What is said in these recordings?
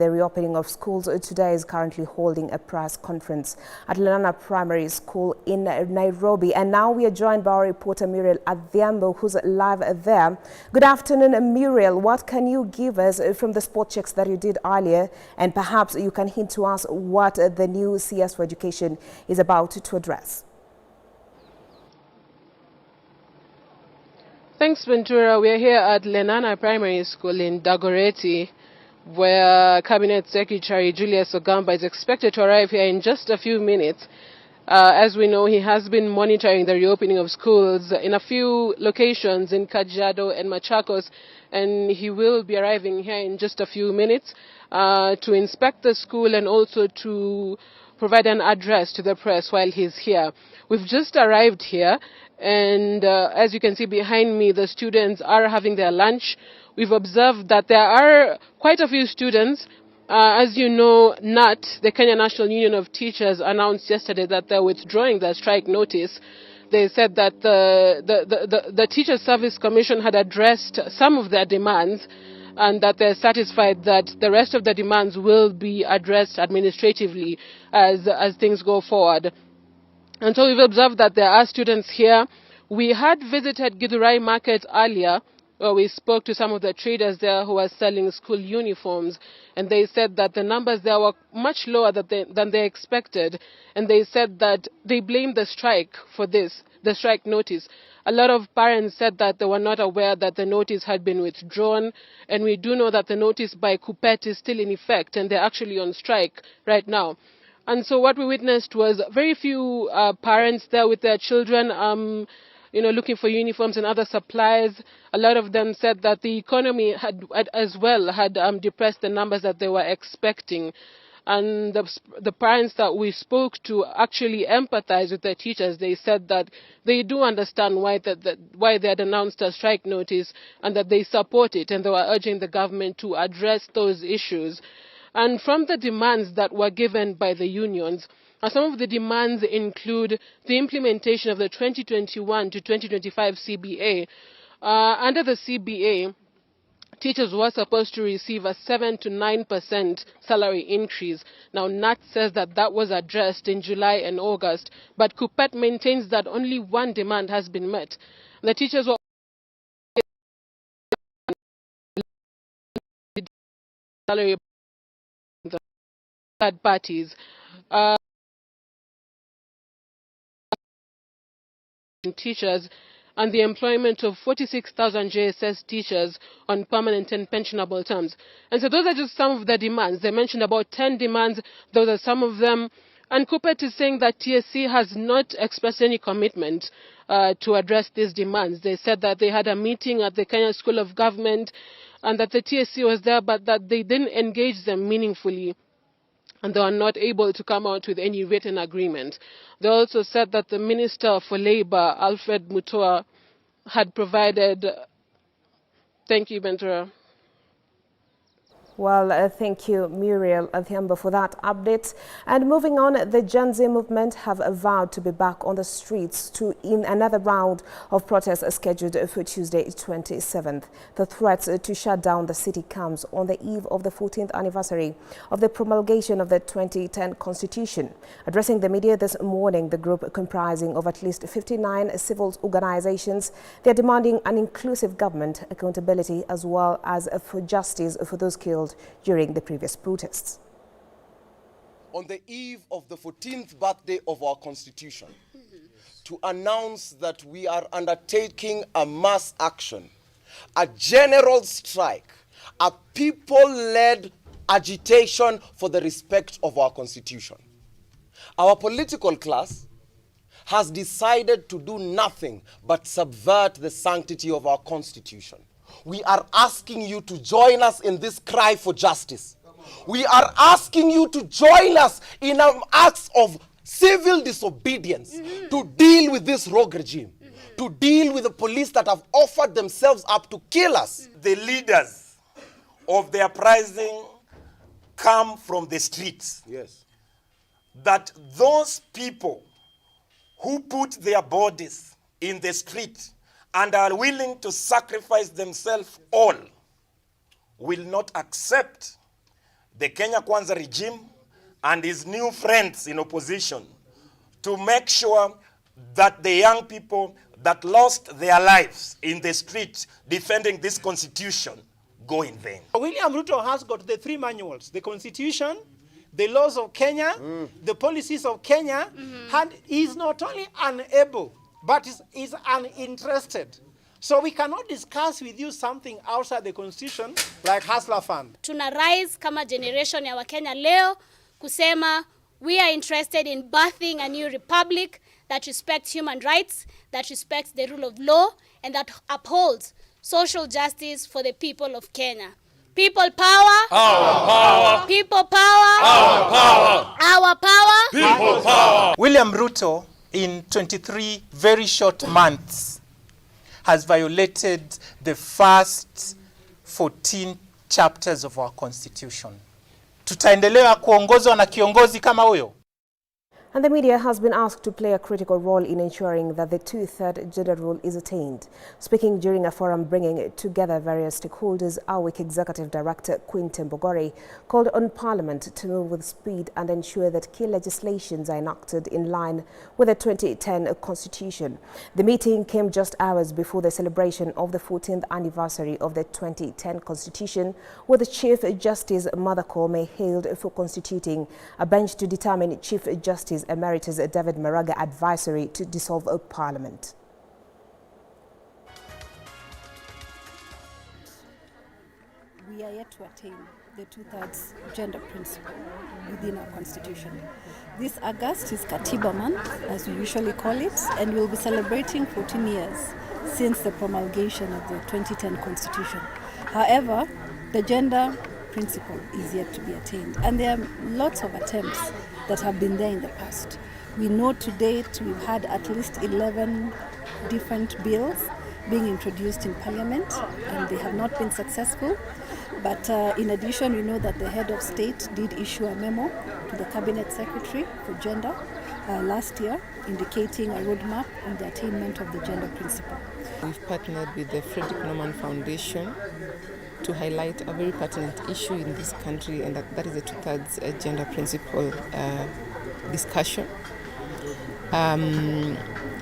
The reopening of schools today is currently holding a press conference at Lenana Primary School in Nairobi. And now we are joined by our reporter Muriel Adhiambo, who's live there. Good afternoon, Muriel. What can you give us from the spot checks that you did earlier? And perhaps you can hint to us what the new CS for Education is about to address. Thanks, Ventura. We are here at Lenana Primary School in Dagoretti, where Cabinet Secretary Julius Ogamba is expected to arrive here in just a few minutes. As we know, he has been monitoring the reopening of schools in a few locations in Kajiado and Machakos, and he will be arriving here in just a few minutes to inspect the school and also to provide an address to the press while he's here. We've just arrived here, and as you can see behind me, the students are having their lunch. We've observed that there are quite a few students. As you know, NAT, the Kenya National Union of Teachers, announced yesterday that they're withdrawing their strike notice. They said that the Teachers Service Commission had addressed some of their demands and that they're satisfied that the rest of the demands will be addressed administratively as things go forward. And so we've observed that there are students here. We had visited Githurai Market earlier, where we spoke to some of the traders there who are selling school uniforms, and they said that the numbers there were much lower than they expected, and they said that they blamed the strike for this, the strike notice. A lot of parents said that they were not aware that the notice had been withdrawn, and we do know that the notice by Kuppet is still in effect, and they're actually on strike right now. And so what we witnessed was very few parents there with their children, looking for uniforms and other supplies. A lot of them said that the economy had depressed the numbers that they were expecting. And the parents that we spoke to actually empathized with their teachers. They said that they do understand why they had announced a strike notice and that they support it, and they were urging the government to address those issues. And from the demands that were given by the unions, some of the demands include the implementation of the 2021 to 2025 CBA. Under the CBA, teachers were supposed to receive a 7 to 9% salary increase. Now, NAT says that was addressed in July and August, but Kuppet maintains that only one demand has been met. The teachers were salary third parties. Teachers and the employment of 46,000 JSS teachers on permanent and pensionable terms. And so those are just some of the demands. They mentioned about 10 demands. Those are some of them. And Kuppet is saying that TSC has not expressed any commitment to address these demands. They said that they had a meeting at the Kenya School of Government and that the TSC was there, but that they didn't engage them meaningfully, and they were not able to come out with any written agreement. They also said that the Minister for Labour, Alfred Mutua, had provided... Thank you, Ventura. Well, thank you, Muriel Adhiambo, for that update. And moving on, the Janzi Movement have vowed to be back on the streets in another round of protests scheduled for Tuesday, 27th. The threats to shut down the city comes on the eve of the 14th anniversary of the promulgation of the 2010 Constitution. Addressing the media this morning, the group, comprising of at least 59 civil organizations, they're demanding an inclusive government, accountability, as well as for justice for those killed during the previous protests. On the eve of the 14th birthday of our Constitution, to announce that we are undertaking a mass action, a general strike, a people-led agitation for the respect of our Constitution. Our political class has decided to do nothing but subvert the sanctity of our Constitution. We are asking you to join us in this cry for justice. We are asking you to join us in acts of civil disobedience to deal with this rogue regime, to deal with the police that have offered themselves up to kill us. The leaders of the uprising come from the streets. Yes. That those people who put their bodies in the street and are willing to sacrifice themselves all will not accept the Kenya Kwanza regime and his new friends in opposition to make sure that the young people that lost their lives in the street defending this constitution go in vain. William Ruto has got the 3 manuals: the constitution, the laws of Kenya, the policies of Kenya, and he's not only unable, but is uninterested. So we cannot discuss with you something outside the constitution like Hustler Fund. Tuna rise kama generation ya Wakenya leo kusema we are interested in birthing a new republic that respects human rights, that respects the rule of law, and that upholds social justice for the people of Kenya. People power. Our power. People power. Our power. Our power. People power. William Ruto, in 23 very short months, has violated the first 14 chapters of our constitution. Tutaendelea kuongozwa na kiongozi kama huyo? And the media has been asked to play a critical role in ensuring that the 2/3 gender rule is attained. Speaking during a forum bringing together various stakeholders, AWIC Executive Director Quintin Bogore called on Parliament to move with speed and ensure that key legislations are enacted in line with the 2010 Constitution. The meeting came just hours before the celebration of the 14th anniversary of the 2010 Constitution, where the Chief Justice Martha Koome hailed for constituting a bench to determine Chief Justice Emeritus David Maraga advisory to dissolve a parliament. We are yet to attain the 2/3 gender principle within our constitution. This August is Katiba Month, as we usually call it, and we'll be celebrating 14 years since the promulgation of the 2010 Constitution. However, the gender principle is yet to be attained, and there are lots of attempts that have been there in the past. We know to date we've had at least 11 different bills being introduced in Parliament, and they have not been successful. But in addition, we know that the head of state did issue a memo to the Cabinet Secretary for Gender last year, indicating a roadmap on the attainment of the gender principle. We've partnered with the Frederick Norman Foundation to highlight a very pertinent issue in this country, and that is the 2/3 gender principle discussion.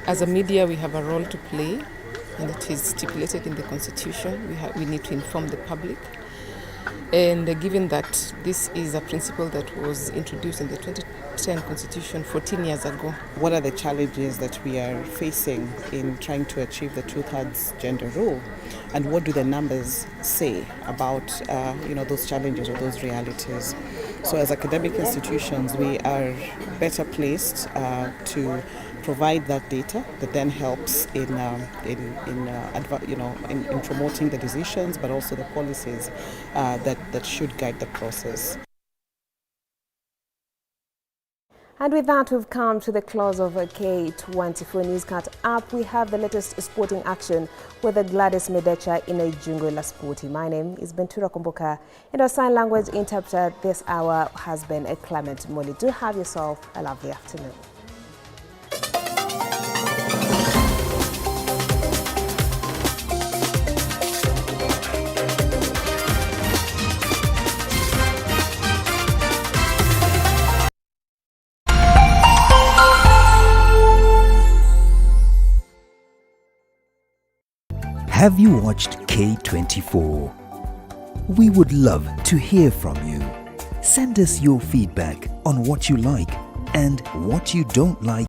As a media, we have a role to play, and it is stipulated in the Constitution. We need to inform the public. And given that this is a principle that was introduced in the 2010 Constitution 14 years ago. What are the challenges that we are facing in trying to achieve the 2/3 gender rule? And what do the numbers say about those challenges or those realities? So as academic institutions, we are better placed to provide that data that then helps in promoting the decisions, but also the policies that should guide the process. And with that, we've come to the close of a K24 Newscast app. We have the latest sporting action with Gladys Medecha in a Jungo La Sporti. My name is Bentura Kumbuka, and our sign language interpreter this hour has been Clement Moli. Do have yourself a lovely afternoon. Have you watched K24? We would love to hear from you. Send us your feedback on what you like and what you don't like.